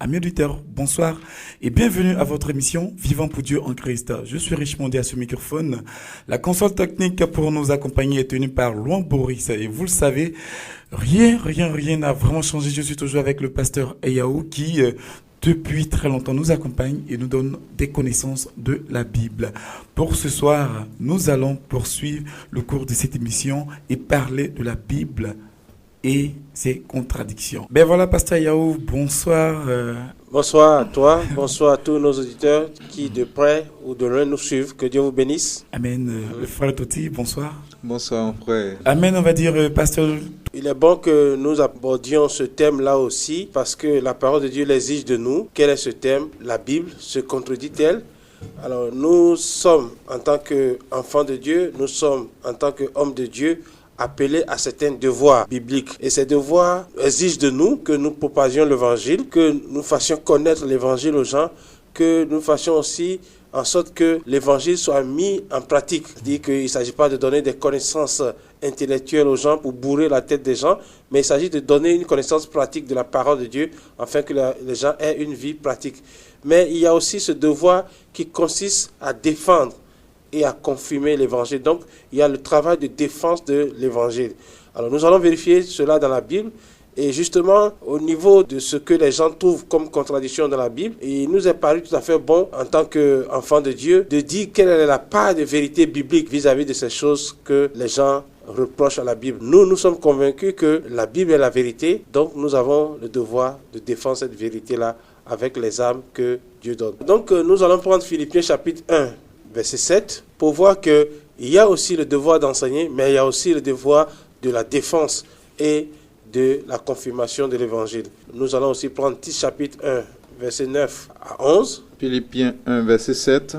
Amis auditeurs, bonsoir et bienvenue à votre émission Vivant pour Dieu en Christ. Je suis Richmond à ce microphone. La console technique pour nous accompagner est tenue par Louan Boris et vous le savez, rien n'a vraiment changé. Je suis toujours avec le pasteur Ayaou qui depuis très longtemps nous accompagne et nous donne des connaissances de la Bible. Pour ce soir, nous allons poursuivre le cours de cette émission et parler de la Bible et ses contradictions. Ben voilà, pasteur Ayaou, bonsoir. Bonsoir à toi, bonsoir à tous nos auditeurs qui de près ou de loin nous suivent. Que Dieu vous bénisse. Amen. Le frère Toti, bonsoir. Bonsoir, mon frère. Amen, on va dire, pasteur. Il est bon que nous abordions ce thème-là aussi parce que la parole de Dieu l'exige de nous. Quel est ce thème? La Bible se contredit-elle? Alors nous sommes en tant qu'enfants de Dieu, nous sommes en tant qu'hommes de Dieu appelés à certains devoirs bibliques. Et ces devoirs exigent de nous que nous propagions l'évangile, que nous fassions connaître l'évangile aux gens, que nous fassions aussi en sorte que l'évangile soit mis en pratique. C'est-à-dire qu'il ne s'agit pas de donner des connaissances intellectuelles aux gens pour bourrer la tête des gens, mais il s'agit de donner une connaissance pratique de la parole de Dieu afin que les gens aient une vie pratique. Mais il y a aussi ce devoir qui consiste à défendre et à confirmer l'évangile. Donc, il y a le travail de défense de l'évangile. Alors, nous allons vérifier cela dans la Bible. Et justement, au niveau de ce que les gens trouvent comme contradiction dans la Bible, il nous est paru tout à fait bon, en tant qu'enfants de Dieu, de dire quelle est la part de vérité biblique vis-à-vis de ces choses que les gens reprochent à la Bible. Nous sommes convaincus que la Bible est la vérité, donc nous avons le devoir de défendre cette vérité-là avec les armes que Dieu donne. Donc, nous allons prendre Philippiens chapitre 1, verset 7, pour voir qu'il y a aussi le devoir d'enseigner, mais il y a aussi le devoir de la défense et de la confirmation de l'évangile. Nous allons aussi prendre Tite chapitre 1, verset 9 à 11. Philippiens 1, verset 7.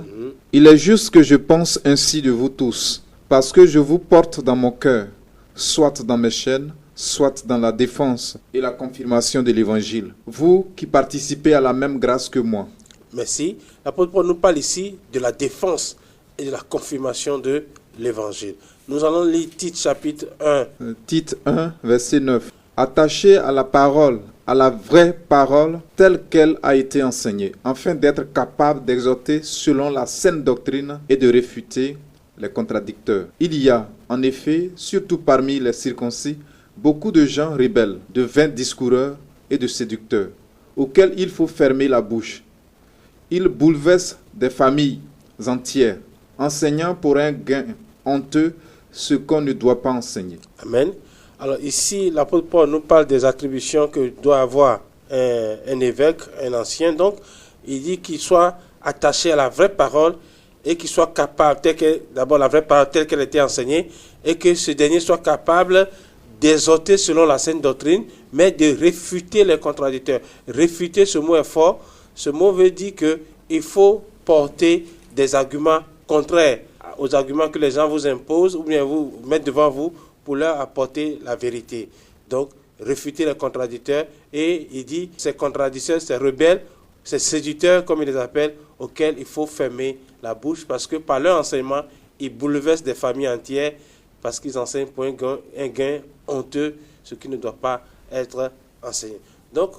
Il est juste que je pense ainsi de vous tous, parce que je vous porte dans mon cœur, soit dans mes chaînes, soit dans la défense et la confirmation de l'évangile. Vous qui participez à la même grâce que moi. Merci. L'apôtre Paul nous parle ici de la défense et de la confirmation de l'évangile. Nous allons lire Tite chapitre 1. Tite 1, verset 9. Attachez à la parole, à la vraie parole, telle qu'elle a été enseignée, afin d'être capable d'exhorter selon la saine doctrine et de réfuter les contradicteurs. Il y a, en effet, surtout parmi les circoncis, beaucoup de gens rebelles, de vains discoureurs et de séducteurs, auxquels il faut fermer la bouche. Ils bouleversent des familles entières, enseignant pour un gain honteux ce qu'on ne doit pas enseigner. Amen. Alors ici, l'apôtre Paul nous parle des attributions que doit avoir un évêque, un ancien. Donc, il dit qu'il soit attaché à la vraie parole et qu'il soit capable, d'abord la vraie parole telle qu'elle a été enseignée, et que ce dernier soit capable d'exhorter selon la saine doctrine, mais de réfuter les contradicteurs. Réfuter, ce mot est fort. Ce mot veut dire qu'il faut porter des arguments contraires aux arguments que les gens vous imposent ou bien vous mettent devant vous pour leur apporter la vérité. Donc, réfuter les contradicteurs. Et il dit, ces contradicteurs, ces rebelles, ces séducteurs, comme il les appelle, auxquels il faut fermer la bouche parce que par leur enseignement, ils bouleversent des familles entières parce qu'ils enseignent pour un gain honteux, ce qui ne doit pas être enseigné. Donc,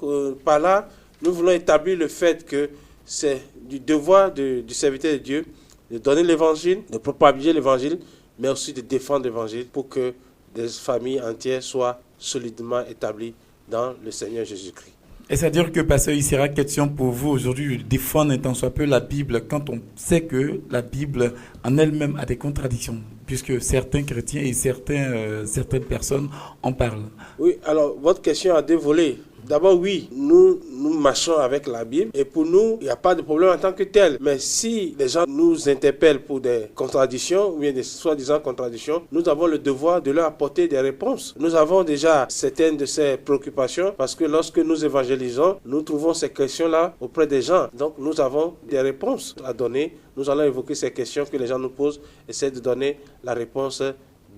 par là, nous voulons établir le fait que c'est du devoir du serviteur de Dieu de donner l'évangile, de propager l'évangile, mais aussi de défendre l'évangile pour que des familles entières soient solidement établies dans le Seigneur Jésus-Christ. Et c'est-à-dire que, pasteur, il sera question pour vous aujourd'hui de défendre un tant soit peu la Bible quand on sait que la Bible en elle-même a des contradictions, puisque certains chrétiens et certaines personnes en parlent. Oui, alors votre question a deux volets. D'abord, oui, nous marchons avec la Bible et pour nous, il n'y a pas de problème en tant que tel. Mais si les gens nous interpellent pour des contradictions ou bien des soi-disant contradictions, nous avons le devoir de leur apporter des réponses. Nous avons déjà certaines de ces préoccupations parce que lorsque nous évangélisons, nous trouvons ces questions-là auprès des gens. Donc, nous avons des réponses à donner. Nous allons évoquer ces questions que les gens nous posent, essayer de donner la réponse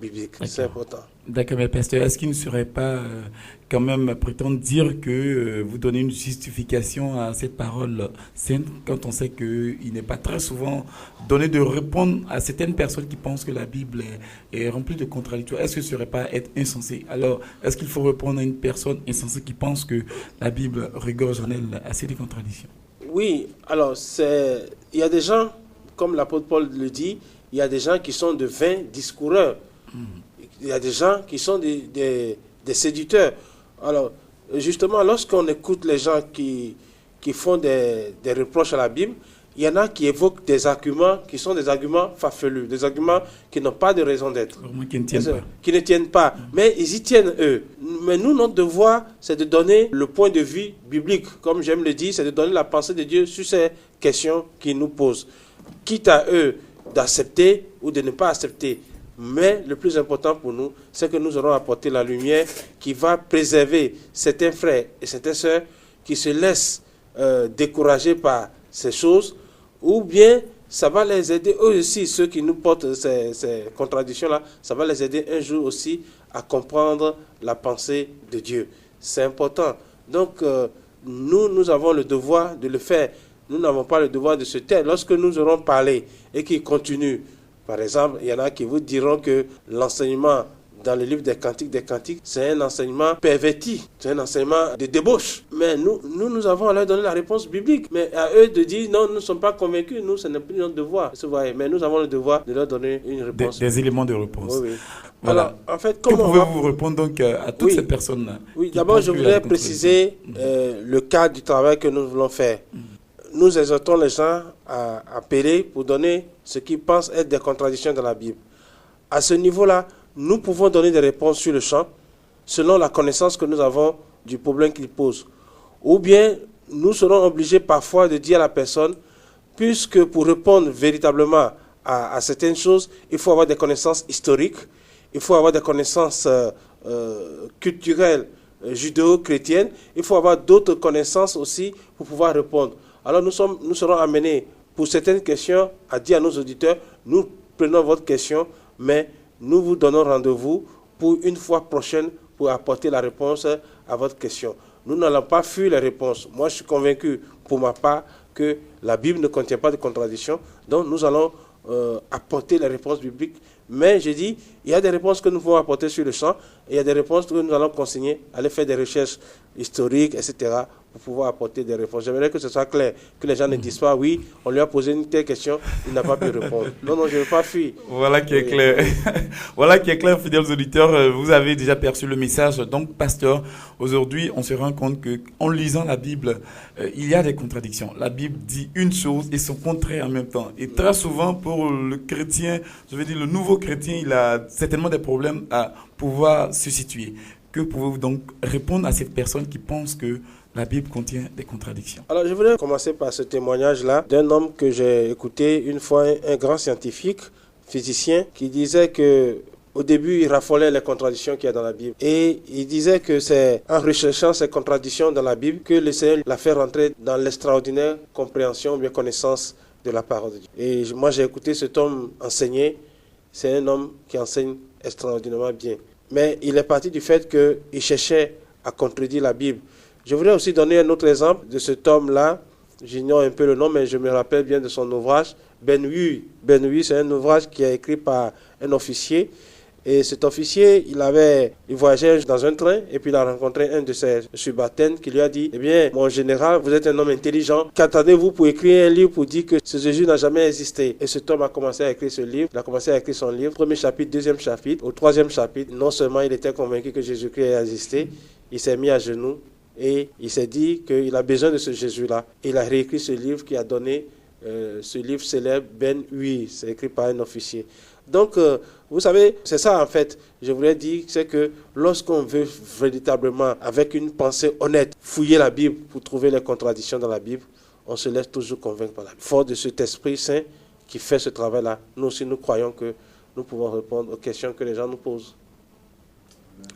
biblique. D'accord. C'est important. D'accord, mais pasteur, est-ce qu'il ne serait pas quand même prétendre dire que vous donnez une justification à cette parole sainte quand on sait qu'il n'est pas très souvent donné de répondre à certaines personnes qui pensent que la Bible est remplie de contradictions? Est-ce que ce ne serait pas être insensé? Alors, est-ce qu'il faut répondre à une personne insensée qui pense que la Bible regorge en elle assez de contradictions? Oui, alors il y a des gens, comme l'apôtre Paul le dit, il y a des gens qui sont de vains discoureurs. Il y a des gens qui sont des séducteurs. Alors, justement, lorsqu'on écoute les gens qui font des reproches à la Bible, il y en a qui évoquent des arguments qui sont des arguments farfelus, des arguments qui n'ont pas de raison d'être. Qui ne tiennent pas. Qui ne tiennent pas. Mais ils y tiennent, eux. Mais nous, notre devoir, c'est de donner le point de vue biblique. Comme j'aime le dire, c'est de donner la pensée de Dieu sur ces questions qu'ils nous posent. Quitte à eux d'accepter ou de ne pas accepter. Mais le plus important pour nous, c'est que nous aurons apporté la lumière qui va préserver certains frères et certaines sœurs qui se laissent décourager par ces choses, ou bien ça va les aider, eux aussi, ceux qui nous portent ces contradictions-là, ça va les aider un jour aussi à comprendre la pensée de Dieu. C'est important. Donc, nous avons le devoir de le faire. Nous n'avons pas le devoir de se taire. Lorsque nous aurons parlé et qu'ils continuent, par exemple, il y en a qui vous diront que l'enseignement dans le livre des Cantiques, c'est un enseignement perverti, c'est un enseignement de débauche. Mais nous avons à leur donner la réponse biblique. Mais à eux de dire non, nous ne sommes pas convaincus, nous, ce n'est plus notre devoir. Mais nous avons le devoir de leur donner une réponse. Des éléments de réponse. Oui, oui. Voilà. Alors, en fait, que pouvez-vous répondre donc à toutes ces personnes-là? Oui, d'abord, je voudrais préciser le cadre du travail que nous voulons faire. Nous exhortons les gens à appeler pour donner ce qu'ils pensent être des contradictions dans la Bible. À ce niveau-là, nous pouvons donner des réponses sur le champ selon la connaissance que nous avons du problème qu'il pose. Ou bien, nous serons obligés parfois de dire à la personne, puisque pour répondre véritablement à certaines choses, il faut avoir des connaissances historiques, il faut avoir des connaissances culturelles, judéo-chrétiennes, il faut avoir d'autres connaissances aussi pour pouvoir répondre. Alors nous serons amenés pour certaines questions à dire à nos auditeurs, nous prenons votre question, mais nous vous donnons rendez-vous pour une fois prochaine pour apporter la réponse à votre question. Nous n'allons pas fuir les réponses. Moi, je suis convaincu, pour ma part, que la Bible ne contient pas de contradictions. Donc, nous allons apporter les réponses bibliques. Mais, je dis, il y a des réponses que nous pouvons apporter sur le champ, et il y a des réponses que nous allons consigner, aller faire des recherches historiques, etc., pour pouvoir apporter des réponses. J'aimerais que ce soit clair, que les gens ne disent pas, oui, on lui a posé une telle question, il n'a pas pu répondre. Non, je ne veux pas fuir. Voilà qui est clair. Voilà qui est clair, fidèles auditeurs. Vous avez déjà perçu le message. Donc, pasteur, aujourd'hui, on se rend compte qu'en lisant la Bible, il y a des contradictions. La Bible dit une chose et son contraire en même temps. Et très souvent, pour le chrétien, je veux dire le nouveau chrétien, il a certainement des problèmes à pouvoir se situer. Que pouvez-vous donc répondre à cette personne qui pense que la Bible contient des contradictions? Alors, je voudrais commencer par ce témoignage-là d'un homme que j'ai écouté une fois, un grand scientifique, physicien, qui disait que au début, il raffolait les contradictions qu'il y a dans la Bible. Et il disait que c'est en recherchant ces contradictions dans la Bible que le Seigneur l'a fait rentrer dans l'extraordinaire compréhension, bien connaissance de la parole de Dieu. Et moi, j'ai écouté cet homme enseigner. C'est un homme qui enseigne extraordinairement bien. Mais il est parti du fait qu'il cherchait à contredire la Bible. Je voudrais aussi donner un autre exemple de cet homme-là. J'ignore un peu le nom, mais je me rappelle bien de son ouvrage. Ben Hui. Ben Hui, c'est un ouvrage qui est écrit par un officier. Et cet officier, il voyageait dans un train et puis il a rencontré un de ses subalternes qui lui a dit « Eh bien, mon général, vous êtes un homme intelligent. Qu'attendez-vous pour écrire un livre pour dire que ce Jésus n'a jamais existé ?» Et cet homme a commencé à écrire ce livre. Il a commencé à écrire son livre. Premier chapitre, deuxième chapitre. Au troisième chapitre, non seulement il était convaincu que Jésus-Christ a existé, il s'est mis à genoux et il s'est dit qu'il a besoin de ce Jésus-là. Il a réécrit ce livre qui a donné ce livre célèbre, Ben Hui. C'est écrit par un officier. Donc, vous savez, c'est ça en fait, je voulais dire, c'est que lorsqu'on veut véritablement, avec une pensée honnête, fouiller la Bible pour trouver les contradictions dans la Bible, on se laisse toujours convaincre par la Bible. Fort de cet Esprit Saint qui fait ce travail-là, nous aussi nous croyons que nous pouvons répondre aux questions que les gens nous posent.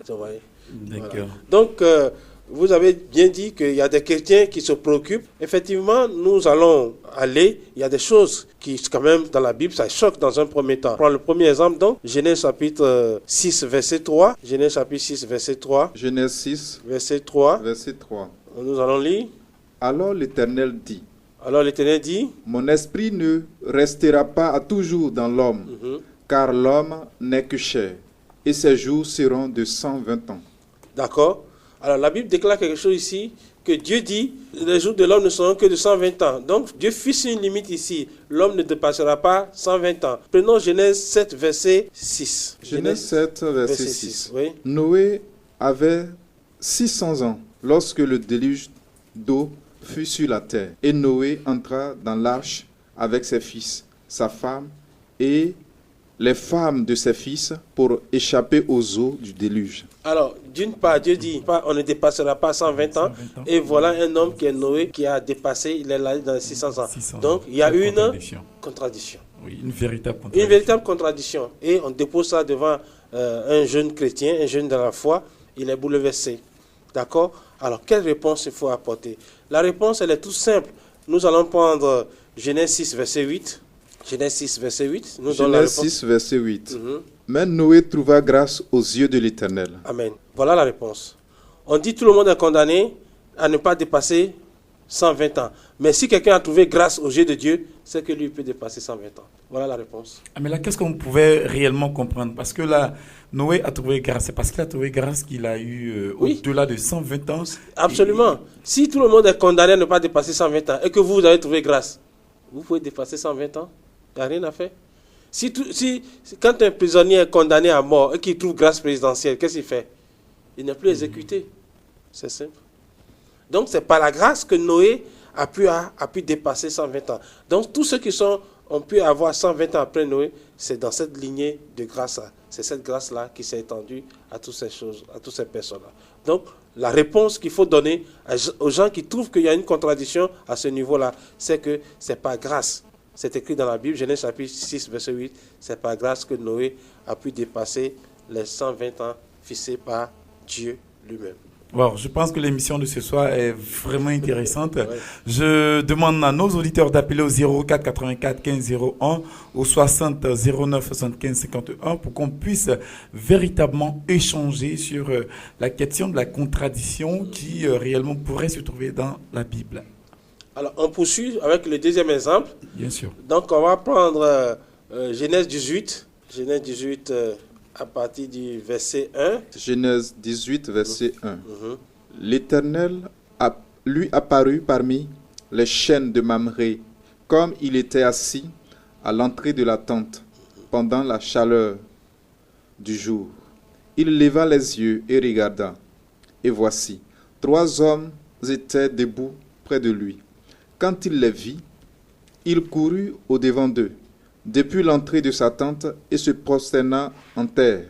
Vous voyez ? D'accord. Voilà. Donc, vous avez bien dit qu'il y a des chrétiens qui se préoccupent. Effectivement, nous allons aller. Il y a des choses qui, quand même, dans la Bible, ça choque dans un premier temps. Prends le premier exemple, donc, Genèse chapitre 6, verset 3. Genèse chapitre 6, verset 3. Genèse 6, Verset 3. verset 3. Nous allons lire. Alors l'Éternel dit, Alors l'Éternel dit, mon esprit ne restera pas à toujours dans l'homme, car l'homme n'est que chair, et ses jours seront de 120 ans. d'accord. Alors la Bible déclare quelque chose ici, que Dieu dit, les jours de l'homme ne seront que de 120 ans. Donc Dieu fixe une limite ici. L'homme ne dépassera pas 120 ans. Prenons Genèse 7, verset 6. Genèse 7, verset 6. Oui. Noé avait 600 ans lorsque le déluge d'eau fut sur la terre. Et Noé entra dans l'arche avec ses fils, sa femme et les femmes de ses fils pour échapper aux eaux du déluge. Alors, d'une part, Dieu dit, on ne dépassera pas 120 ans. Et voilà un homme qui est Noé, qui a dépassé, il est là dans les 600 ans. Donc, il y a une contradiction. Oui, une véritable contradiction. Une véritable contradiction. Et on dépose ça devant un jeune chrétien, un jeune dans la foi. Il est bouleversé. D'accord? Alors, quelle réponse il faut apporter? La réponse, elle est toute simple. Nous allons prendre Genèse 6, verset 8. Genèse 6, verset 8. Nous donnons la Genèse réponse. 6, verset 8. Mais Noé trouva grâce aux yeux de l'Éternel. Amen. Voilà la réponse. On dit tout le monde est condamné à ne pas dépasser 120 ans. Mais si quelqu'un a trouvé grâce aux yeux de Dieu, c'est que lui peut dépasser 120 ans. Voilà la réponse. Ah, mais là, qu'est-ce qu'on pouvait réellement comprendre? Parce que là, Noé a trouvé grâce. C'est parce qu'il a trouvé grâce qu'il a eu Oui. au-delà de 120 ans. Absolument. Si tout le monde est condamné à ne pas dépasser 120 ans et que vous avez trouvé grâce, vous pouvez dépasser 120 ans. Il n'y a rien à faire. Quand un prisonnier est condamné à mort et qu'il trouve grâce présidentielle, qu'est-ce qu'il fait? Il n'est plus exécuté. C'est simple. Donc, c'est par la grâce que Noé a pu dépasser 120 ans. Donc, tous ceux qui ont pu avoir 120 ans après Noé, c'est dans cette lignée de grâce-là. C'est cette grâce-là qui s'est étendue à toutes ces choses, à toutes ces personnes-là. Donc, la réponse qu'il faut donner aux gens qui trouvent qu'il y a une contradiction à ce niveau-là, c'est que ce n'est pas grâce. C'est écrit dans la Bible, Genèse chapitre 6, verset 8, c'est par grâce que Noé a pu dépasser les 120 ans fixés par Dieu lui-même. Wow, je pense que l'émission de ce soir est vraiment intéressante. Ouais. Je demande à nos auditeurs d'appeler au 04 84 15 01 au 60 09 75 51 pour qu'on puisse véritablement échanger sur la question de la contradiction qui réellement pourrait se trouver dans la Bible. Alors, on poursuit avec le deuxième exemple. Bien sûr. Donc, on va prendre Genèse 18. Genèse 18 à partir du verset 1. Genèse 18, verset 1. L'Éternel lui apparut parmi les chênes de Mamré, comme il était assis à l'entrée de la tente pendant la chaleur du jour. Il leva les yeux et regarda. Et voici, 3 hommes étaient debout près de lui. Quand il les vit, il courut au-devant d'eux, depuis l'entrée de sa tente, et se prosterna en terre.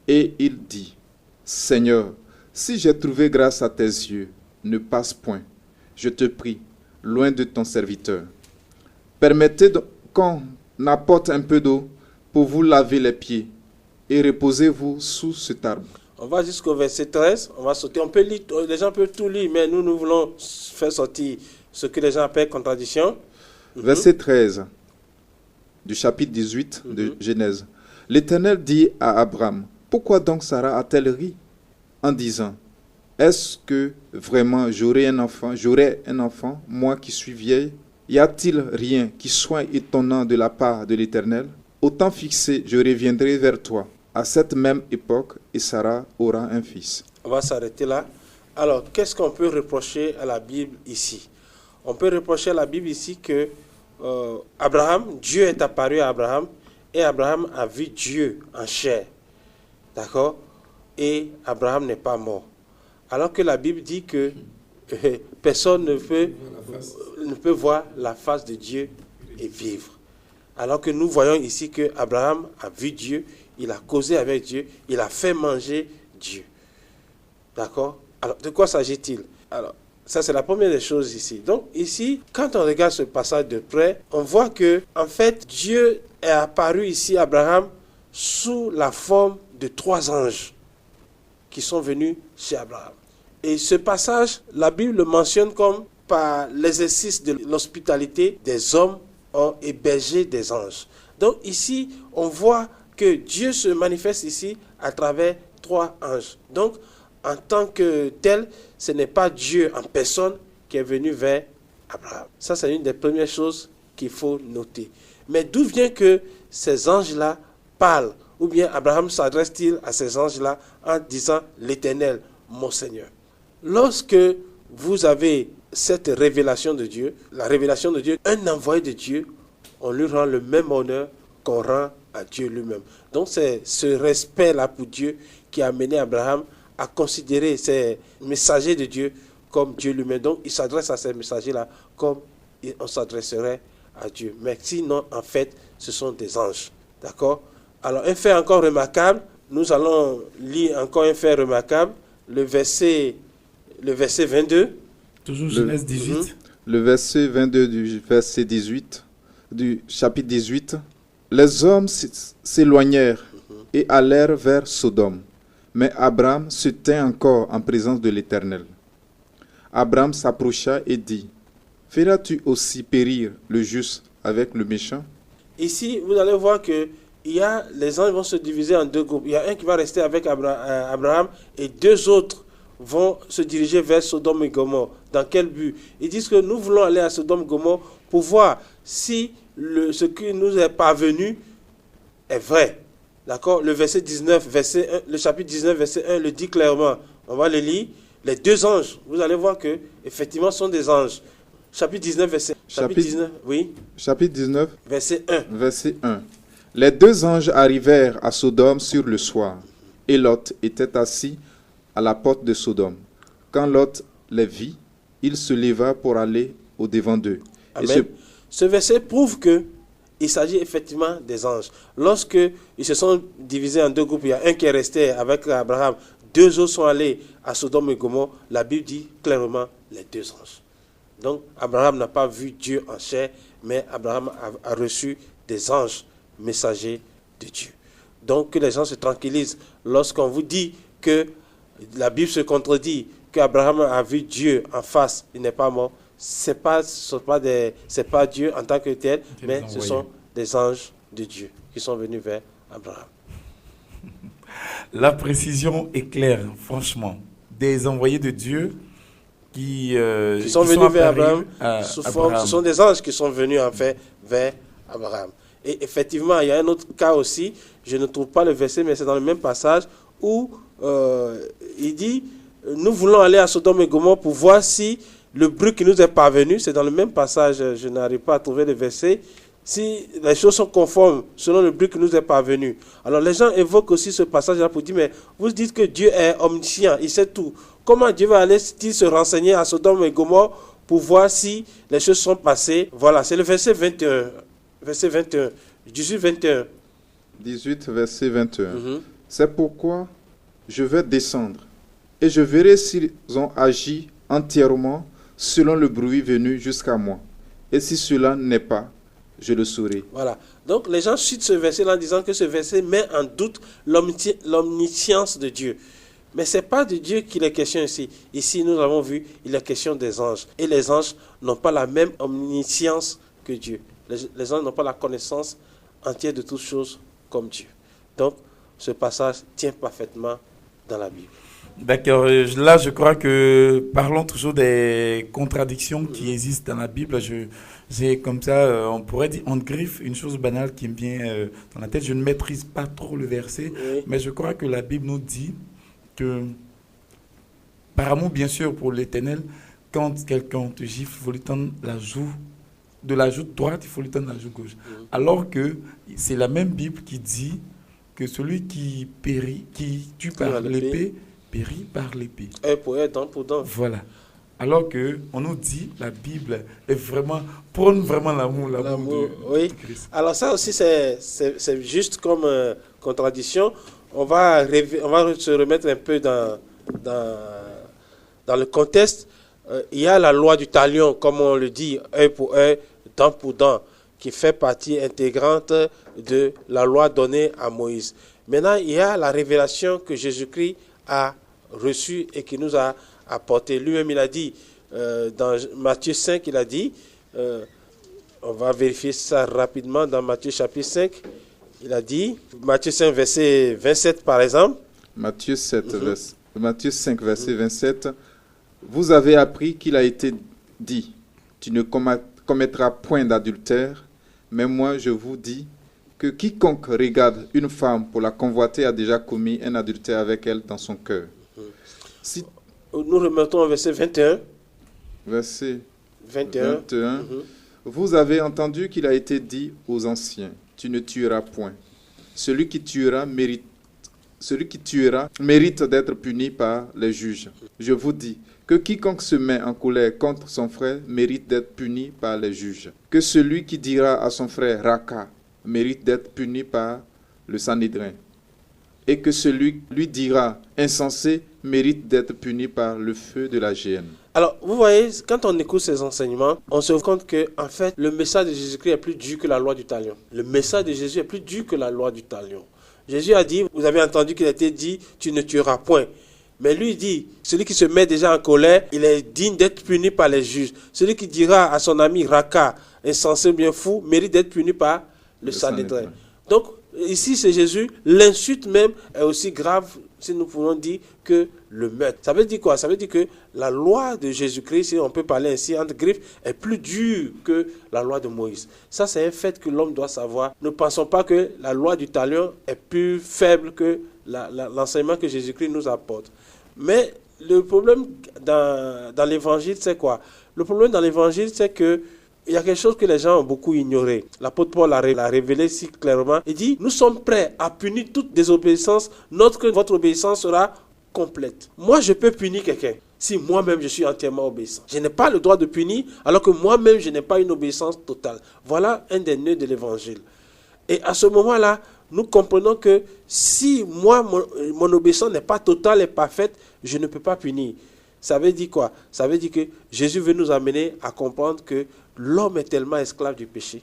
Et il dit, « Seigneur, si j'ai trouvé grâce à tes yeux, ne passe point, je te prie, loin de ton serviteur. Permettez qu'on apporte un peu d'eau pour vous laver les pieds, et reposez-vous sous cet arbre. » On va jusqu'au verset 13, on va sauter. On peut lire, les gens peuvent tout lire, mais nous voulons faire sortir ce que les gens appellent contradiction. Verset 13 du chapitre 18 de Genèse. L'Éternel dit à Abraham, « Pourquoi donc Sarah a-t-elle ri en disant, est-ce que vraiment j'aurai un enfant, moi qui suis vieille? Y a-t-il rien qui soit étonnant de la part de l'Éternel? Au temps fixé, je reviendrai vers toi à cette même époque et Sarah aura un fils. » On va s'arrêter là. Alors, qu'est-ce qu'on peut reprocher à la Bible ici? On peut reprocher à la Bible ici que Dieu est apparu à Abraham et Abraham a vu Dieu en chair. D'accord? Et Abraham n'est pas mort. Alors que la Bible dit que personne ne peut voir la face de Dieu et vivre. Alors que nous voyons ici que Abraham a vu Dieu, il a causé avec Dieu, il a fait manger Dieu. D'accord? Alors, de quoi s'agit-il? Alors, ça, c'est la première des choses ici. Donc, ici, quand on regarde ce passage de près, on voit que, en fait, Dieu est apparu ici à Abraham sous la forme de 3 anges qui sont venus chez Abraham. Et ce passage, la Bible le mentionne comme par l'exercice de l'hospitalité, des hommes ont hébergé des anges. Donc ici, on voit que Dieu se manifeste ici à travers 3 anges. Donc, en tant que tel, ce n'est pas Dieu en personne qui est venu vers Abraham. Ça, c'est une des premières choses qu'il faut noter. Mais d'où vient que ces anges-là parlent? Ou bien Abraham s'adresse-t-il à ces anges-là en disant « l'Éternel, mon Seigneur ». Lorsque vous avez cette révélation de Dieu, la révélation de Dieu, un envoyé de Dieu, on lui rend le même honneur qu'on rend à Dieu lui-même. Donc c'est ce respect-là pour Dieu qui a amené Abraham à considérer ces messagers de Dieu comme Dieu lui-même. Donc il s'adresse à ces messagers-là comme on s'adresserait à Dieu. Mais sinon, en fait, ce sont des anges. D'accord? Alors un fait encore remarquable, nous allons lire encore un fait remarquable, le verset 22. Toujours Genèse 18. Le verset 22 du verset 18, du chapitre 18. Les hommes s'éloignèrent et allèrent vers Sodome. Mais Abraham se tint encore en présence de l'Éternel. Abraham s'approcha et dit, « Feras-tu aussi périr le juste avec le méchant ?» Ici, vous allez voir que les anges vont se diviser en 2 groupes. Il y a un qui va rester avec Abraham et 2 autres vont se diriger vers Sodome et Gomorrhe. Dans quel but? Ils disent que nous voulons aller à Sodome et Gomorrhe pour voir si ce qui nous est parvenu est vrai. D'accord? Le verset 19, le chapitre 19, verset 1 le dit clairement. On va le lire. Les 2 anges, vous allez voir que effectivement ce sont des anges. Chapitre 19, verset 19, oui. Chapitre 19, verset 1. Verset 1. Les 2 anges arrivèrent à Sodome sur le soir, et Lot était assis à la porte de Sodome. Quand Lot les vit, il se leva pour aller au-devant d'eux. Amen. Ce verset prouve qu'il s'agit effectivement des anges. Lorsque ils se sont divisés en 2 groupes, il y a un qui est resté avec Abraham, 2 autres sont allés à Sodome et Gomorrhe, la Bible dit clairement les 2 anges. Donc Abraham n'a pas vu Dieu en chair, mais Abraham a reçu des anges messagers de Dieu. Donc que les gens se tranquillisent lorsqu'on vous dit que la Bible se contredit, qu'Abraham a vu Dieu en face, il n'est pas mort. C'est pas Dieu en tant que tel, mais ce sont des anges de Dieu qui sont venus vers Abraham. La précision est claire, franchement. Des envoyés de Dieu qui sont venus vers Abraham, ce sont des anges qui sont venus en fait vers Abraham. Et effectivement, il y a un autre cas aussi, je ne trouve pas le verset, mais c'est dans le même passage, où il dit, nous voulons aller à Sodome et Gomorrhe pour voir si le bruit qui nous est parvenu, c'est dans le même passage, je n'arrive pas à trouver le verset, si les choses sont conformes selon le bruit qui nous est parvenu. Alors les gens évoquent aussi ce passage-là pour dire, mais vous dites que Dieu est omniscient, il sait tout. Comment Dieu va aller-t-il se renseigner à Sodome et Gomorrhe pour voir si les choses sont passées? Voilà, c'est le verset 21. Verset 21. 18, 21. 18, verset 21. C'est pourquoi je vais descendre et je verrai s'ils ont agi entièrement selon le bruit venu jusqu'à moi. Et si cela n'est pas, je le saurai. Voilà. Donc les gens citent ce verset-là en disant que ce verset met en doute l'omniscience de Dieu. Mais ce n'est pas de Dieu qu'il est question ici. Ici, nous avons vu, il est question des anges. Et les anges n'ont pas la même omniscience que Dieu. Les anges n'ont pas la connaissance entière de toutes choses comme Dieu. Donc, ce passage tient parfaitement dans la Bible. D'accord. Là, je crois que parlons toujours des contradictions qui existent dans la Bible. J'ai comme ça, on pourrait dire en griffe une chose banale qui me vient dans la tête. Je ne maîtrise pas trop le verset, mais je crois que la Bible nous dit que, par amour bien sûr pour l'Éternel, quand quelqu'un te gifle, il faut lui tendre la joue. De la joue droite, il faut lui tendre la joue gauche. Alors que c'est la même Bible qui dit que celui qui tue par l'épée, périt par l'épée. Œil pour œil, dent pour dent. Voilà. Alors que on nous dit, la Bible est prône vraiment l'amour oui. de Christ. Alors ça aussi, c'est juste comme contradiction. On va se remettre un peu dans le contexte. Il y a la loi du talion, comme on le dit, œil pour œil, dent pour dent, qui fait partie intégrante de la loi donnée à Moïse. Maintenant, il y a la révélation que Jésus-Christ a reçue et qui nous a apporté. Lui-même, il a dit, dans Matthieu 5, il a dit, on va vérifier ça rapidement dans Matthieu chapitre 5, il a dit, Matthieu 5, verset 27 par exemple. Matthieu 5, verset 27. Vous avez appris qu'il a été dit, tu ne commettras point d'adultère, mais moi je vous dis que quiconque regarde une femme pour la convoiter a déjà commis un adultère avec elle dans son cœur. Si... Nous remettons au verset 21. Verset 21. Vous avez entendu qu'il a été dit aux anciens, tu ne tueras point. Celui qui tuera mérite d'être puni par les juges. Je vous dis que quiconque se met en colère contre son frère mérite d'être puni par les juges. Que celui qui dira à son frère Raka mérite d'être puni par le Sanhédrin. Et que celui qui lui dira insensé mérite d'être puni par le feu de la géhenne. Alors, vous voyez, quand on écoute ces enseignements, on se rend compte que, en fait, le message de Jésus-Christ est plus dur que la loi du talion. Le message de Jésus est plus dur que la loi du talion. Jésus a dit, vous avez entendu qu'il a été dit, tu ne tueras point. Mais lui dit, celui qui se met déjà en colère, il est digne d'être puni par les juges. Celui qui dira à son ami Raka, insensé ou bien fou, mérite d'être puni par le Sanhédrin. Donc, ici, c'est Jésus. L'insulte même est aussi grave, si nous pouvons dire, que le meurtre. Ça veut dire quoi? Ça veut dire que la loi de Jésus-Christ, si on peut parler ainsi entre griffes, est plus dure que la loi de Moïse. Ça, c'est un fait que l'homme doit savoir. Ne pensons pas que la loi du talion est plus faible que l'enseignement que Jésus-Christ nous apporte. Mais le problème dans l'évangile, c'est quoi? Le problème dans l'évangile, c'est que il y a quelque chose que les gens ont beaucoup ignoré. L'apôtre Paul l'a révélé si clairement. Il dit, nous sommes prêts à punir toute désobéissance, votre obéissance sera complète. Moi, je peux punir quelqu'un si moi-même je suis entièrement obéissant. Je n'ai pas le droit de punir alors que moi-même je n'ai pas une obéissance totale. Voilà un des nœuds de l'évangile. Et à ce moment-là, nous comprenons que si moi, mon obéissance n'est pas totale et parfaite, je ne peux pas punir. Ça veut dire quoi? Ça veut dire que Jésus veut nous amener à comprendre que l'homme est tellement esclave du péché.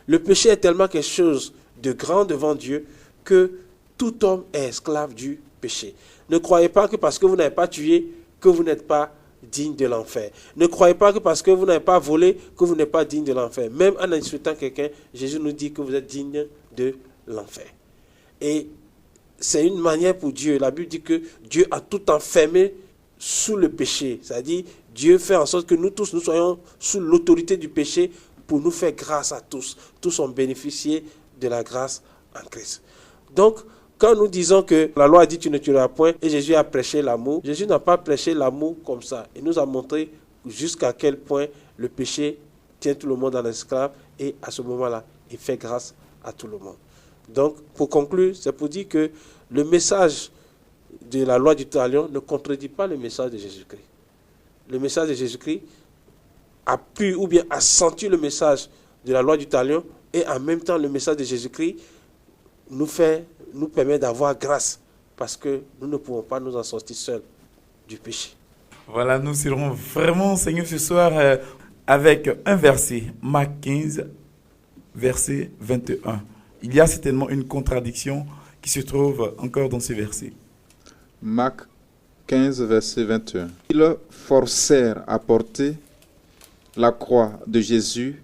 Le péché est tellement quelque chose de grand devant Dieu que tout homme est esclave du péché. Ne croyez pas que parce que vous n'avez pas tué, que vous n'êtes pas digne de l'enfer. Ne croyez pas que parce que vous n'avez pas volé, que vous n'êtes pas digne de l'enfer. Même en insultant quelqu'un, Jésus nous dit que vous êtes digne de l'enfer. Et c'est une manière pour Dieu. La Bible dit que Dieu a tout enfermé sous le péché. C'est-à-dire, Dieu fait en sorte que nous tous, nous soyons sous l'autorité du péché pour nous faire grâce à tous. Tous ont bénéficié de la grâce en Christ. Donc, quand nous disons que la loi a dit tu ne tueras point et Jésus a prêché l'amour, Jésus n'a pas prêché l'amour comme ça. Il nous a montré jusqu'à quel point le péché tient tout le monde en esclave et à ce moment-là, il fait grâce à tout le monde. Donc, pour conclure, c'est pour dire que le message de la loi du talion ne contredit pas le message de Jésus-Christ. Le message de Jésus-Christ a pu ou bien a senti le message de la loi du talion et en même temps le message de Jésus-Christ nous permet d'avoir grâce parce que nous ne pouvons pas nous en sortir seuls du péché. Voilà, nous serons vraiment enseignés ce soir avec un verset, Marc 15, verset 21. Il y a certainement une contradiction qui se trouve encore dans ce verset. Marc 15, verset 21. Ils forcèrent à porter la croix de Jésus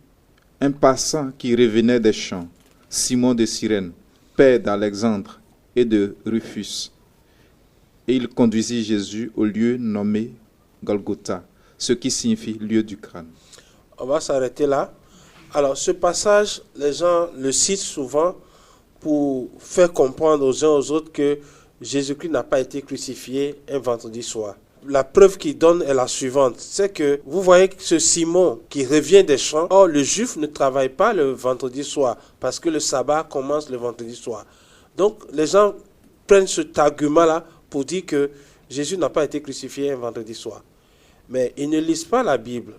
un passant qui revenait des champs, Simon de Cyrène, père d'Alexandre et de Rufus. Et il conduisit Jésus au lieu nommé Golgotha, ce qui signifie lieu du crâne. On va s'arrêter là. Alors, ce passage, les gens le citent souvent pour faire comprendre aux uns aux autres que Jésus-Christ n'a pas été crucifié un vendredi soir. La preuve qu'il donne est la suivante, c'est que vous voyez ce Simon qui revient des champs. Or, le juif ne travaille pas le vendredi soir parce que le sabbat commence le vendredi soir. Donc, les gens prennent cet argument-là pour dire que Jésus n'a pas été crucifié un vendredi soir. Mais ils ne lisent pas la Bible.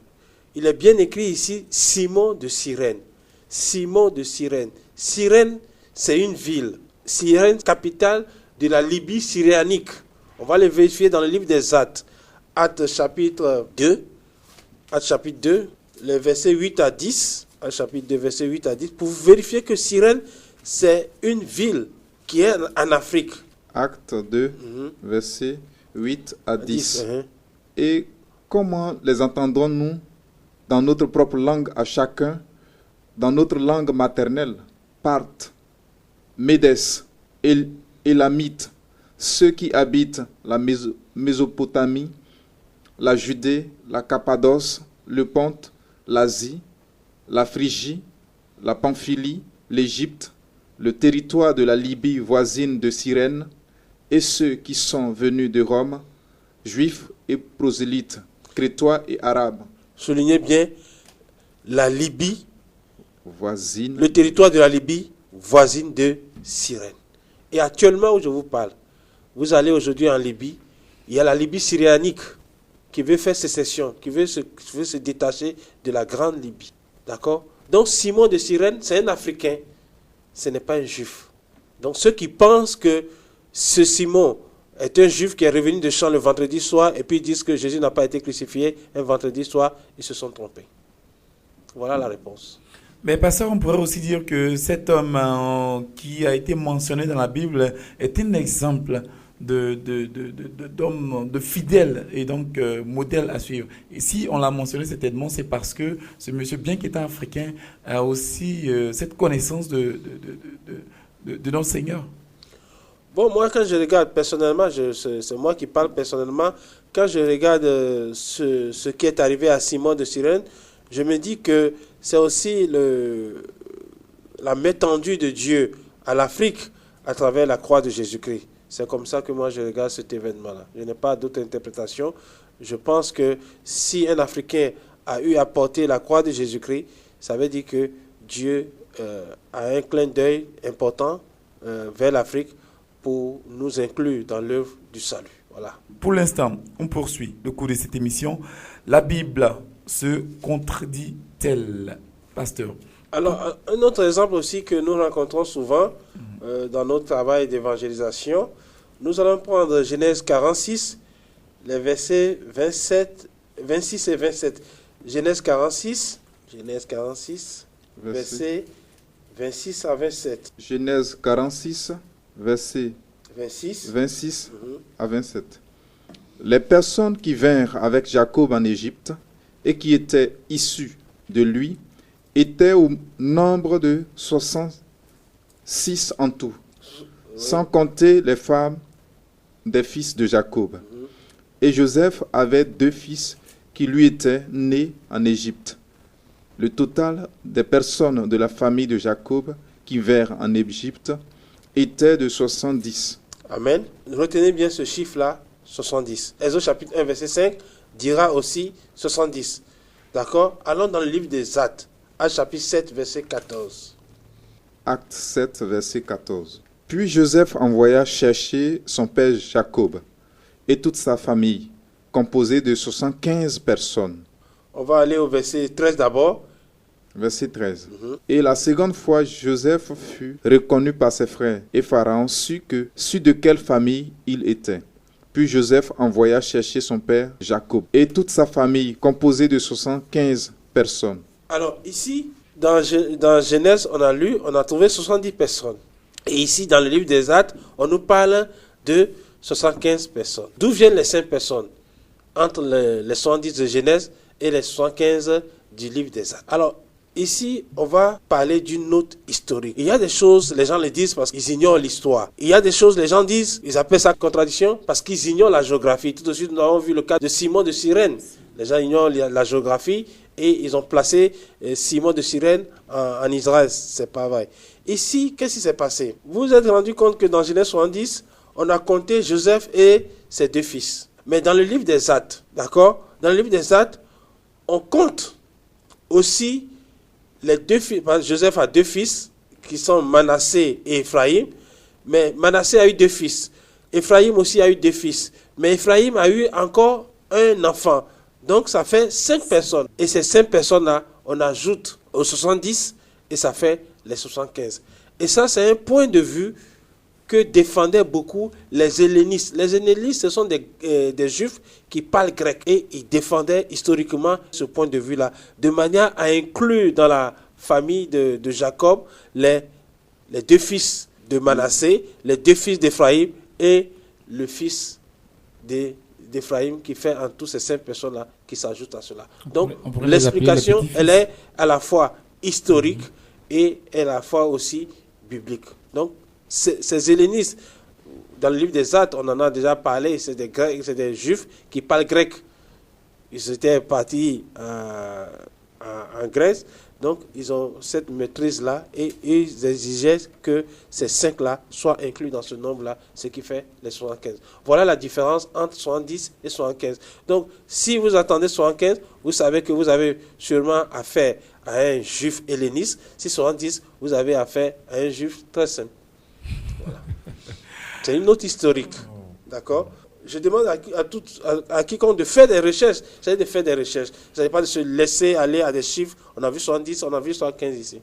Il est bien écrit ici Simon de Cyrène. Simon de Cyrène. Cyrène, c'est une ville. Cyrène, capitale de la Libye syrianique. On va le vérifier dans le livre des Actes. Actes chapitre 2. Actes chapitre 2, les versets 8 à 10. Actes chapitre 2, versets 8 à 10. Pour vérifier que Cyrène, c'est une ville qui est en Afrique. Actes 2, versets 8 à 10. Et comment les entendrons-nous dans notre propre langue à chacun, dans notre langue maternelle? Parthes, Médès, Élamites, ceux qui habitent la Mésopotamie, la Judée, la Cappadoce, le Ponte, l'Asie, la Phrygie, la Pamphylie, l'Égypte, le territoire de la Libye voisine de Cyrène, et ceux qui sont venus de Rome, juifs et prosélytes, crétois et arabes. Soulignez bien la Libye, Voisine. le territoire de la Libye voisine de Cyrène. Et actuellement où je vous parle, vous allez aujourd'hui en Libye, il y a la Libye syrianique qui veut faire sécession, qui veut se détacher de la grande Libye. D'accord? Donc Simon de Cyrène, c'est un Africain, ce n'est pas un Juif. Donc ceux qui pensent que ce Simon est un Juif qui est revenu de champ le vendredi soir et puis disent que Jésus n'a pas été crucifié un vendredi soir, ils se sont trompés. Voilà la réponse. Mais pasteur, on pourrait aussi dire que cet homme qui a été mentionné dans la Bible est un exemple d'homme de fidèle et donc modèle à suivre. Et si on l'a mentionné certainement, c'est parce que ce monsieur, bien qu'étant africain, a aussi cette connaissance de notre Seigneur. Bon, moi, quand je regarde personnellement, c'est moi qui parle personnellement, quand je regarde ce qui est arrivé à Simon de Cyrène, je me dis que c'est aussi la main tendue de Dieu à l'Afrique à travers la croix de Jésus-Christ. C'est comme ça que moi je regarde cet événement-là. Je n'ai pas d'autre interprétation. Je pense que si un Africain a eu à porter la croix de Jésus-Christ, ça veut dire que Dieu a un clin d'œil important vers l'Afrique pour nous inclure dans l'œuvre du salut. Voilà. Pour l'instant, on poursuit le cours de cette émission. La Bible se contredit-elle, pasteur? Alors, un autre exemple aussi que nous rencontrons souvent dans notre travail d'évangélisation, nous allons prendre Genèse 46, les versets 26 et 27. Genèse 46, versets 26 à 27. Genèse 46, versets 26 à 27. Les personnes qui vinrent avec Jacob en Égypte et qui étaient issues de lui étaient au nombre de 66 en tout, sans compter les femmes des fils de Jacob. Et Joseph avait 2 fils qui lui étaient nés en Égypte. Le total des personnes de la famille de Jacob qui vinrent en Égypte était de 70. Amen. Retenez bien ce chiffre-là, 70. Exode chapitre 1, verset 5 dira aussi 70. D'accord? Allons dans le livre des Actes, Actes chapitre 7, verset 14. Acte 7, verset 14. Puis Joseph envoya chercher son père Jacob et toute sa famille, composée de 75 personnes. On va aller au verset 13 d'abord. Verset 13. Et la seconde fois, Joseph fut reconnu par ses frères, et Pharaon sut de quelle famille il était. Puis Joseph envoya chercher son père Jacob et toute sa famille, composée de 75 personnes. Alors ici, dans Genèse, on a trouvé 70 personnes. Et ici, dans le livre des Actes, on nous parle de 75 personnes. D'où viennent les 5 personnes entre les 70 de Genèse et les 75 du livre des Actes? Alors, ici, on va parler d'une note historique. Il y a des choses, les gens les disent parce qu'ils ignorent l'histoire. Il y a des choses, les gens disent, ils appellent ça contradiction parce qu'ils ignorent la géographie. Tout de suite, nous avons vu le cas de Simon de Cyrène. Les gens ignorent la géographie et ils ont placé Simon de Cyrène en Israël. C'est pas vrai. Ici, qu'est-ce qui s'est passé? Vous vous êtes rendu compte que dans Genèse 70, on a compté Joseph et ses 2 fils. Mais dans le livre des Actes, d'accord? Dans le livre des Actes, on compte aussi les 2 fils. Joseph a 2 fils qui sont Manassé et Ephraïm. Mais Manassé a eu 2 fils. Ephraïm aussi a eu 2 fils. Mais Ephraïm a eu encore un enfant. Donc ça fait 5 personnes. Et ces 5 personnes-là, on ajoute aux 70 et ça fait les 75. Et ça, c'est un point de vue que défendaient beaucoup les hellénistes. Les hellénistes, ce sont des juifs qui parlent grec. Et ils défendaient historiquement ce point de vue-là, de manière à inclure dans la famille de Jacob les 2 fils de Manassé, les 2 fils d'Ephraïm et le fils de d'Éphraïm qui fait en tout ces 5 personnes-là qui s'ajoutent à cela. On Donc, pourrait les appeler l'explication, les petits-fils. elle est à la fois historique et à la fois aussi biblique. Donc, ces hellénistes, dans le livre des Actes, on en a déjà parlé, c'est des Grecs, c'est des Juifs qui parlent grec. Ils étaient partis en Grèce, donc ils ont cette maîtrise-là et ils exigeaient que ces 5-là soient inclus dans ce nombre-là, ce qui fait les 75. Voilà la différence entre 70 et 75. Donc, si vous attendez 75, vous savez que vous avez sûrement affaire à un juif helléniste. Si 70, vous avez affaire à un juif très simple. Voilà. C'est une note historique. D'accord? Je demande à quiconque de faire des recherches. C'est de faire des recherches. Vous n'avez pas de se laisser aller à des chiffres. On a vu 70, on a vu 75 ici.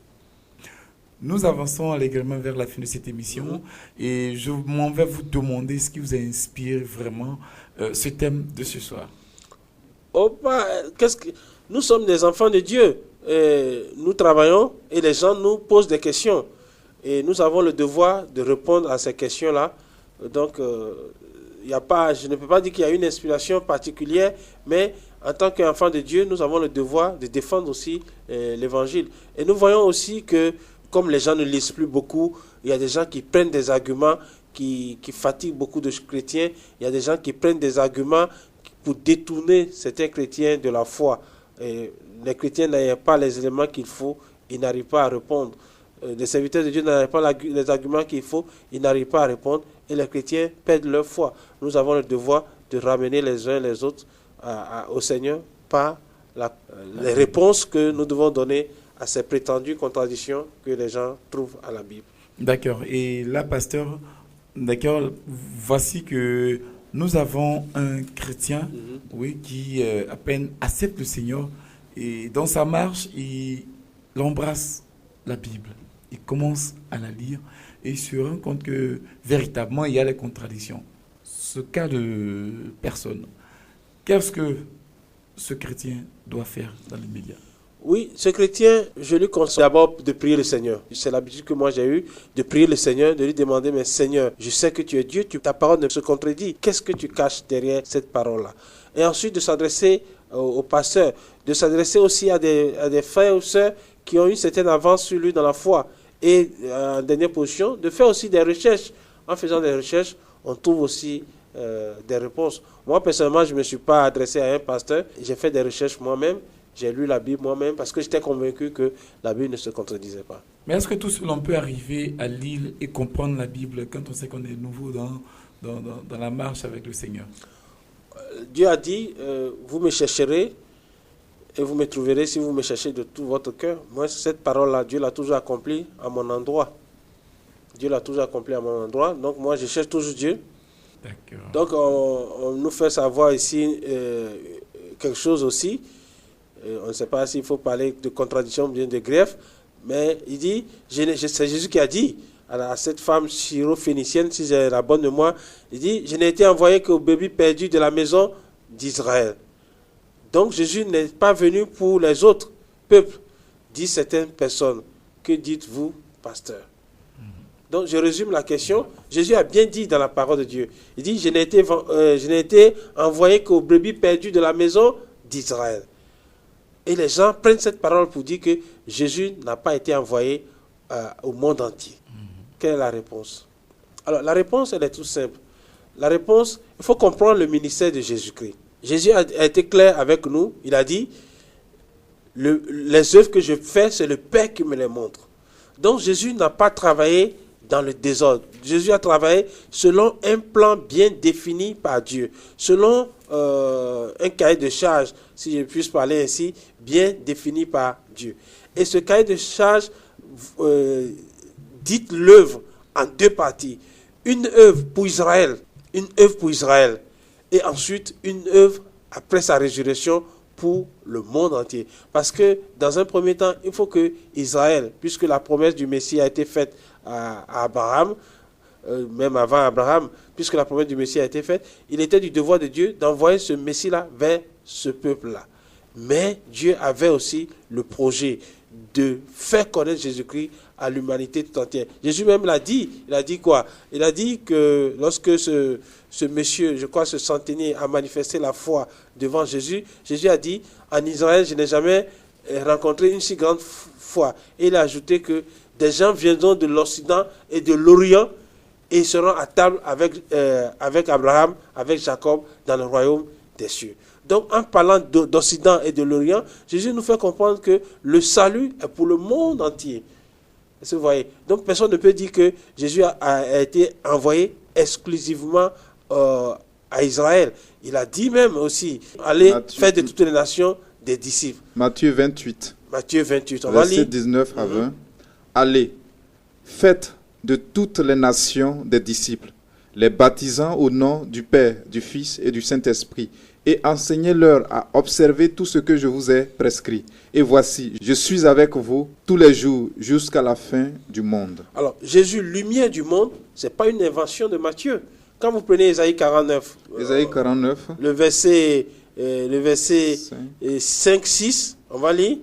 Nous avançons allègrement vers la fin de cette émission et je m'en vais vous demander ce qui vous inspire vraiment ce thème de ce soir. Nous sommes des enfants de Dieu. Nous travaillons et les gens nous posent des questions. Et nous avons le devoir de répondre à ces questions-là. Donc, je ne peux pas dire qu'il y a une inspiration particulière, mais en tant qu'enfants de Dieu, nous avons le devoir de défendre aussi l'évangile. Et nous voyons aussi que, comme les gens ne lisent plus beaucoup, il y a des gens qui prennent des arguments qui fatiguent beaucoup de chrétiens. Il y a des gens qui prennent des arguments pour détourner certains chrétiens de la foi. Et les chrétiens n'ayant pas les éléments qu'il faut, ils n'arrivent pas à répondre. Les serviteurs de Dieu n'arrivent pas les arguments qu'il faut, ils n'arrivent pas à répondre. Et les chrétiens perdent leur foi. Nous avons le devoir de ramener les uns et les autres au Seigneur par les réponses que nous devons donner à ces prétendues contradictions que les gens trouvent à la Bible. D'accord. Et là, pasteur, d'accord, voici que nous avons un chrétien qui à peine accepte le Seigneur et dans sa marche, il embrasse la Bible. Il commence à la lire et il se rend compte que véritablement il y a des contradictions. Ce cas de personne, qu'est-ce que ce chrétien doit faire dans l'immédiat? Oui, ce chrétien, je lui conseille d'abord de prier le Seigneur. C'est l'habitude que moi j'ai eue de prier le Seigneur, de lui demander, mais Seigneur, je sais que tu es Dieu, ta parole ne se contredit. Qu'est-ce que tu caches derrière cette parole-là? Et ensuite de s'adresser au pasteur, de s'adresser aussi à des frères ou sœurs qui ont une certaine avance sur lui dans la foi. Et en dernière position, de faire aussi des recherches. En faisant des recherches, on trouve aussi des réponses. Moi, personnellement, je ne me suis pas adressé à un pasteur. J'ai fait des recherches moi-même. J'ai lu la Bible moi-même parce que j'étais convaincu que la Bible ne se contredisait pas. Mais est-ce que tout cela, on peut arriver à lire et comprendre la Bible quand on sait qu'on est nouveau dans la marche avec le Seigneur? Dieu a dit, vous me chercherez et vous me trouverez si vous me cherchez de tout votre cœur. Moi, cette parole-là, Dieu l'a toujours accomplie à mon endroit. Dieu l'a toujours accomplie à mon endroit. Donc moi, je cherche toujours Dieu. D'accord. Donc on nous fait savoir ici quelque chose aussi. On ne sait pas s'il faut parler de contradiction ou bien de greffe, mais il dit, c'est Jésus qui a dit à cette femme syro-phénicienne, si j'ai la bonne mémoire, il dit, je n'ai été envoyé qu'au bébé perdu de la maison d'Israël. Donc Jésus n'est pas venu pour les autres peuples, dit certaines personnes. Que dites-vous, pasteur? Donc je résume la question. Jésus a bien dit dans la parole de Dieu. Il dit, je n'ai été envoyé qu'au brebis perdu de la maison d'Israël. Et les gens prennent cette parole pour dire que Jésus n'a pas été envoyé au monde entier. Quelle est la réponse? Alors la réponse, elle est toute simple. La réponse, il faut comprendre le ministère de Jésus-Christ. Jésus a été clair avec nous. Il a dit, les œuvres que je fais, c'est le Père qui me les montre. Donc Jésus n'a pas travaillé dans le désordre. Jésus a travaillé selon un plan bien défini par Dieu, selon un cahier de charge, si je puis parler ainsi, bien défini par Dieu. Et ce cahier de charge dit l'œuvre en 2 parties. Une œuvre pour Israël, et ensuite une œuvre après sa résurrection pour le monde entier. Parce que dans un premier temps, il faut que Israël, puisque la promesse du Messie a été faite à Abraham, même avant Abraham, puisque la promesse du Messie a été faite, il était du devoir de Dieu d'envoyer ce Messie-là vers ce peuple-là. Mais Dieu avait aussi le projet de faire connaître Jésus-Christ à l'humanité tout entière. Jésus même l'a dit. Il a dit quoi? Il a dit que lorsque ce monsieur, je crois ce centenier, a manifesté la foi devant Jésus, Jésus a dit, en Israël, je n'ai jamais rencontré une si grande foi. Et il a ajouté que des gens viendront de l'Occident et de l'Orient et ils seront à table avec Abraham, avec Jacob, dans le royaume des cieux. Donc, en parlant d'Occident et de l'Orient, Jésus nous fait comprendre que le salut est pour le monde entier. Est-ce que vous voyez? Donc, personne ne peut dire que Jésus a été envoyé exclusivement à Israël. Il a dit même aussi, allez faire de toutes les nations des disciples. Matthieu 28. Matthieu 28, on verset va lire. 19 à 20. Allez, faites de toutes les nations des disciples, les baptisant au nom du Père, du Fils et du Saint-Esprit, et enseignez-leur à observer tout ce que je vous ai prescrit. Et voici, je suis avec vous tous les jours jusqu'à la fin du monde. Alors, Jésus, lumière du monde, ce n'est pas une invention de Matthieu. Quand vous prenez Ésaïe 49, Ésaïe 49, le verset 5-6, on va lire.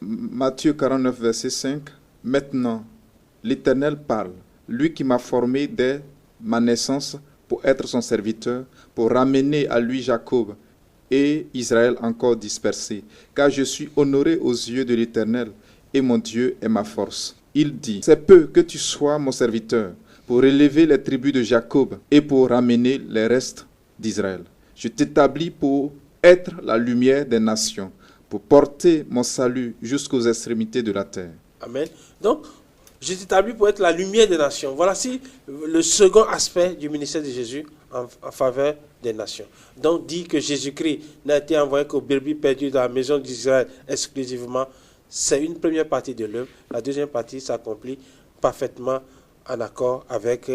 Matthieu 49, verset 5. Maintenant, l'Éternel parle, lui qui m'a formé dès ma naissance pour être son serviteur, pour ramener à lui Jacob et Israël encore dispersés. Car je suis honoré aux yeux de l'Éternel, et mon Dieu est ma force. Il dit, c'est peu que tu sois mon serviteur, pour relever les tribus de Jacob et pour ramener les restes d'Israël. Je t'établis pour être la lumière des nations, pour porter mon salut jusqu'aux extrémités de la terre. Amen. Donc, je t'établis pour être la lumière des nations. Voilà le second aspect du ministère de Jésus en faveur des nations. Donc, dit que Jésus-Christ n'a été envoyé qu'aux brebis perdues dans la maison d'Israël exclusivement. C'est une première partie de l'œuvre. La deuxième partie s'accomplit parfaitement en accord avec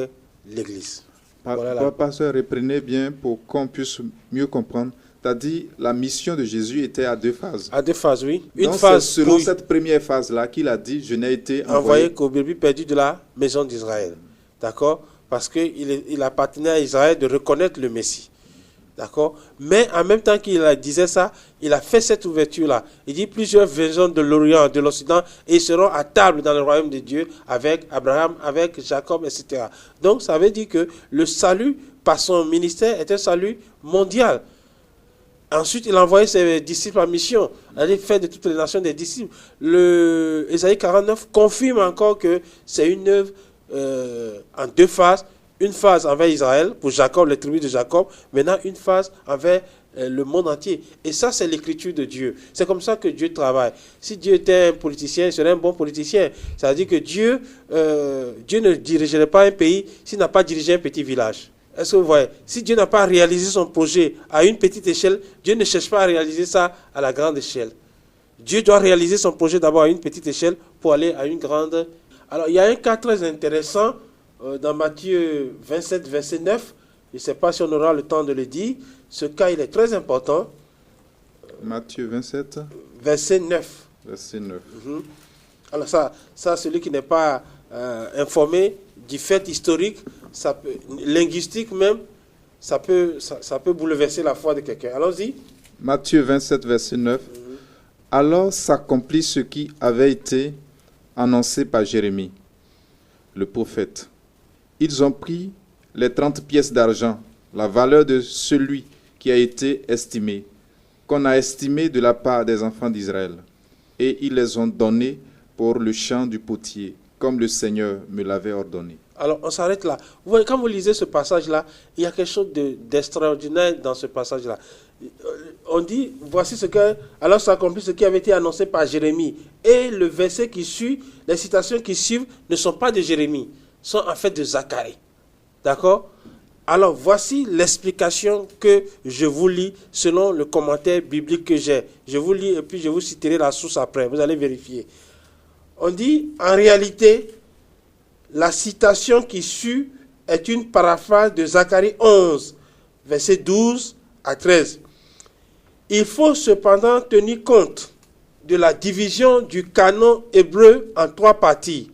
l'Église. Voilà Pasteur, reprenez bien pour qu'on puisse mieux comprendre. Tu as dit la mission de Jésus était à deux phases. À deux phases, oui. Une donc, phase c'est selon cette première phase-là qu'il a dit, je n'ai été envoyé qu'aux brebis perdues de la maison d'Israël. D'accord? Parce qu'il appartenait à Israël de reconnaître le Messie. D'accord? Mais en même temps qu'il disait ça, il a fait cette ouverture-là. Il dit plusieurs viendront de l'Orient, de l'Occident, et ils seront à table dans le royaume de Dieu avec Abraham, avec Jacob, etc. Donc ça veut dire que le salut par son ministère est un salut mondial. Ensuite, il a envoyé ses disciples en mission, aller faire de toutes les nations des disciples. Le Ésaïe 49 confirme encore que c'est une œuvre en deux phases. Une phase envers Israël, pour Jacob, les tribus de Jacob. Maintenant, une phase envers le monde entier. Et ça, c'est l'écriture de Dieu. C'est comme ça que Dieu travaille. Si Dieu était un politicien, il serait un bon politicien. Ça veut dire que Dieu ne dirigerait pas un pays s'il n'a pas dirigé un petit village. Est-ce que vous voyez? Si Dieu n'a pas réalisé son projet à une petite échelle, Dieu ne cherche pas à réaliser ça à la grande échelle. Dieu doit réaliser son projet d'abord à une petite échelle pour aller à une grande. Alors, il y a un cas très intéressant dans Matthieu 27, verset 9. Je ne sais pas si on aura le temps de le dire. Ce cas, il est très important. Matthieu 27, verset 9. Verset 9. Alors ça, celui qui n'est pas informé du fait historique, linguistique même, ça peut bouleverser la foi de quelqu'un. Allons-y. Matthieu 27, verset 9. Alors s'accomplit ce qui avait été annoncé par Jérémie, le prophète. Ils ont pris les 30 pièces d'argent, la valeur de celui qui a été estimé, qu'on a estimé de la part des enfants d'Israël, et ils les ont donnés pour le champ du potier, comme le Seigneur me l'avait ordonné. Alors, on s'arrête là. Vous voyez, quand vous lisez ce passage-là, il y a quelque chose d'extraordinaire dans ce passage-là. On dit, voici ce que, alors s'accomplit ce qui avait été annoncé par Jérémie. Et le verset qui suit, les citations qui suivent ne sont pas de Jérémie, sont en fait de Zacharie. D'accord? Alors, voici l'explication que je vous lis selon le commentaire biblique que j'ai. Je vous lis et puis je vous citerai la source après. Vous allez vérifier. On dit, en réalité, la citation qui suit est une paraphrase de Zacharie 11, versets 12 à 13. Il faut cependant tenir compte de la division du canon hébreu en 3 parties.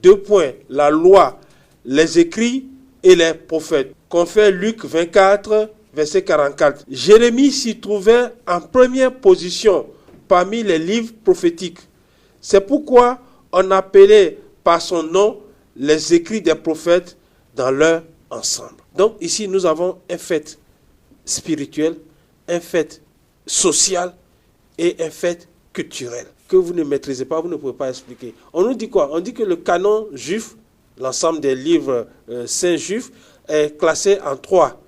2 points, la loi, les écrits et les prophètes. Confère Luc 24, verset 44. Jérémie s'y trouvait en première position parmi les livres prophétiques. C'est pourquoi on appelait par son nom les écrits des prophètes dans leur ensemble. Donc ici, nous avons un fait spirituel, un fait social et un fait culturel que vous ne maîtrisez pas, vous ne pouvez pas expliquer. On nous dit quoi? On dit que le canon juif, l'ensemble des livres saints juifs, est classé en 3.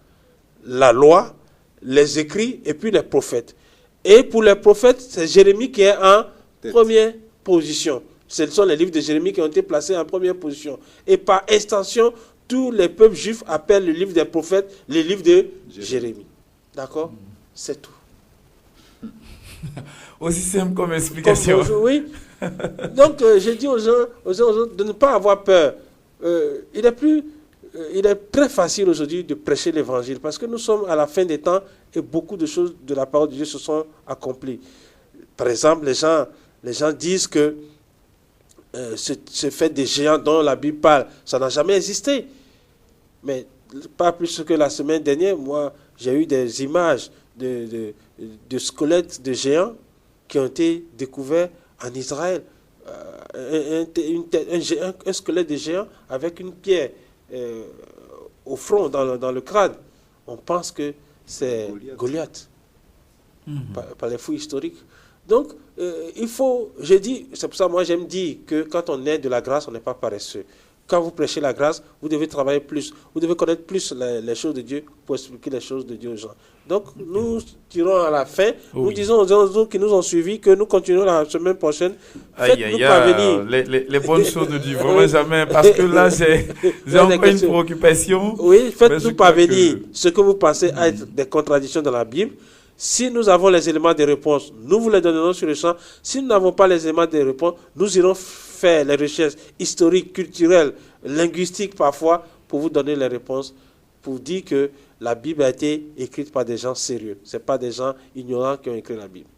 La loi, les écrits et puis les prophètes. Et pour les prophètes, c'est Jérémie qui est en première position. Ce sont les livres de Jérémie qui ont été placés en première position. Et par extension, tous les peuples juifs appellent le livre des prophètes le livre de Jérémie. D'accord? C'est tout. Aussi simple comme explication. Bonjour, oui. Donc, j'ai dit aux gens de ne pas avoir peur. Il est très facile aujourd'hui de prêcher l'évangile parce que nous sommes à la fin des temps et beaucoup de choses de la parole de Dieu se sont accomplies. Par exemple, les gens disent que ce fait des géants dont la Bible parle, ça n'a jamais existé. Mais pas plus que la semaine dernière, moi, j'ai eu des images de squelettes de géants qui ont été découverts en Israël. Un squelette de géant avec une pierre au front, dans le crâne. On pense que c'est Goliath, par les fouilles historiques. Donc, c'est pour ça que moi j'aime dire que quand on est de la grâce, on n'est pas paresseux. Quand vous prêchez la grâce, vous devez travailler plus, vous devez connaître plus les choses de Dieu pour expliquer les choses de Dieu aux gens. Donc, nous tirons à la fin, nous disons aux autres qui nous ont suivis que nous continuerons la semaine prochaine. Faites-nous parvenir. Les bonnes choses de Dieu, vraiment jamais, parce que là, j'ai encore une préoccupation. Oui, faites-nous parvenir ce que vous pensez être des contradictions dans la Bible. Si nous avons les éléments de réponse, nous vous les donnerons sur le champ. Si nous n'avons pas les éléments de réponse, nous irons faire les recherches historiques, culturelles, linguistiques parfois, pour vous donner les réponses, pour dire que la Bible a été écrite par des gens sérieux. Ce n'est pas des gens ignorants qui ont écrit la Bible.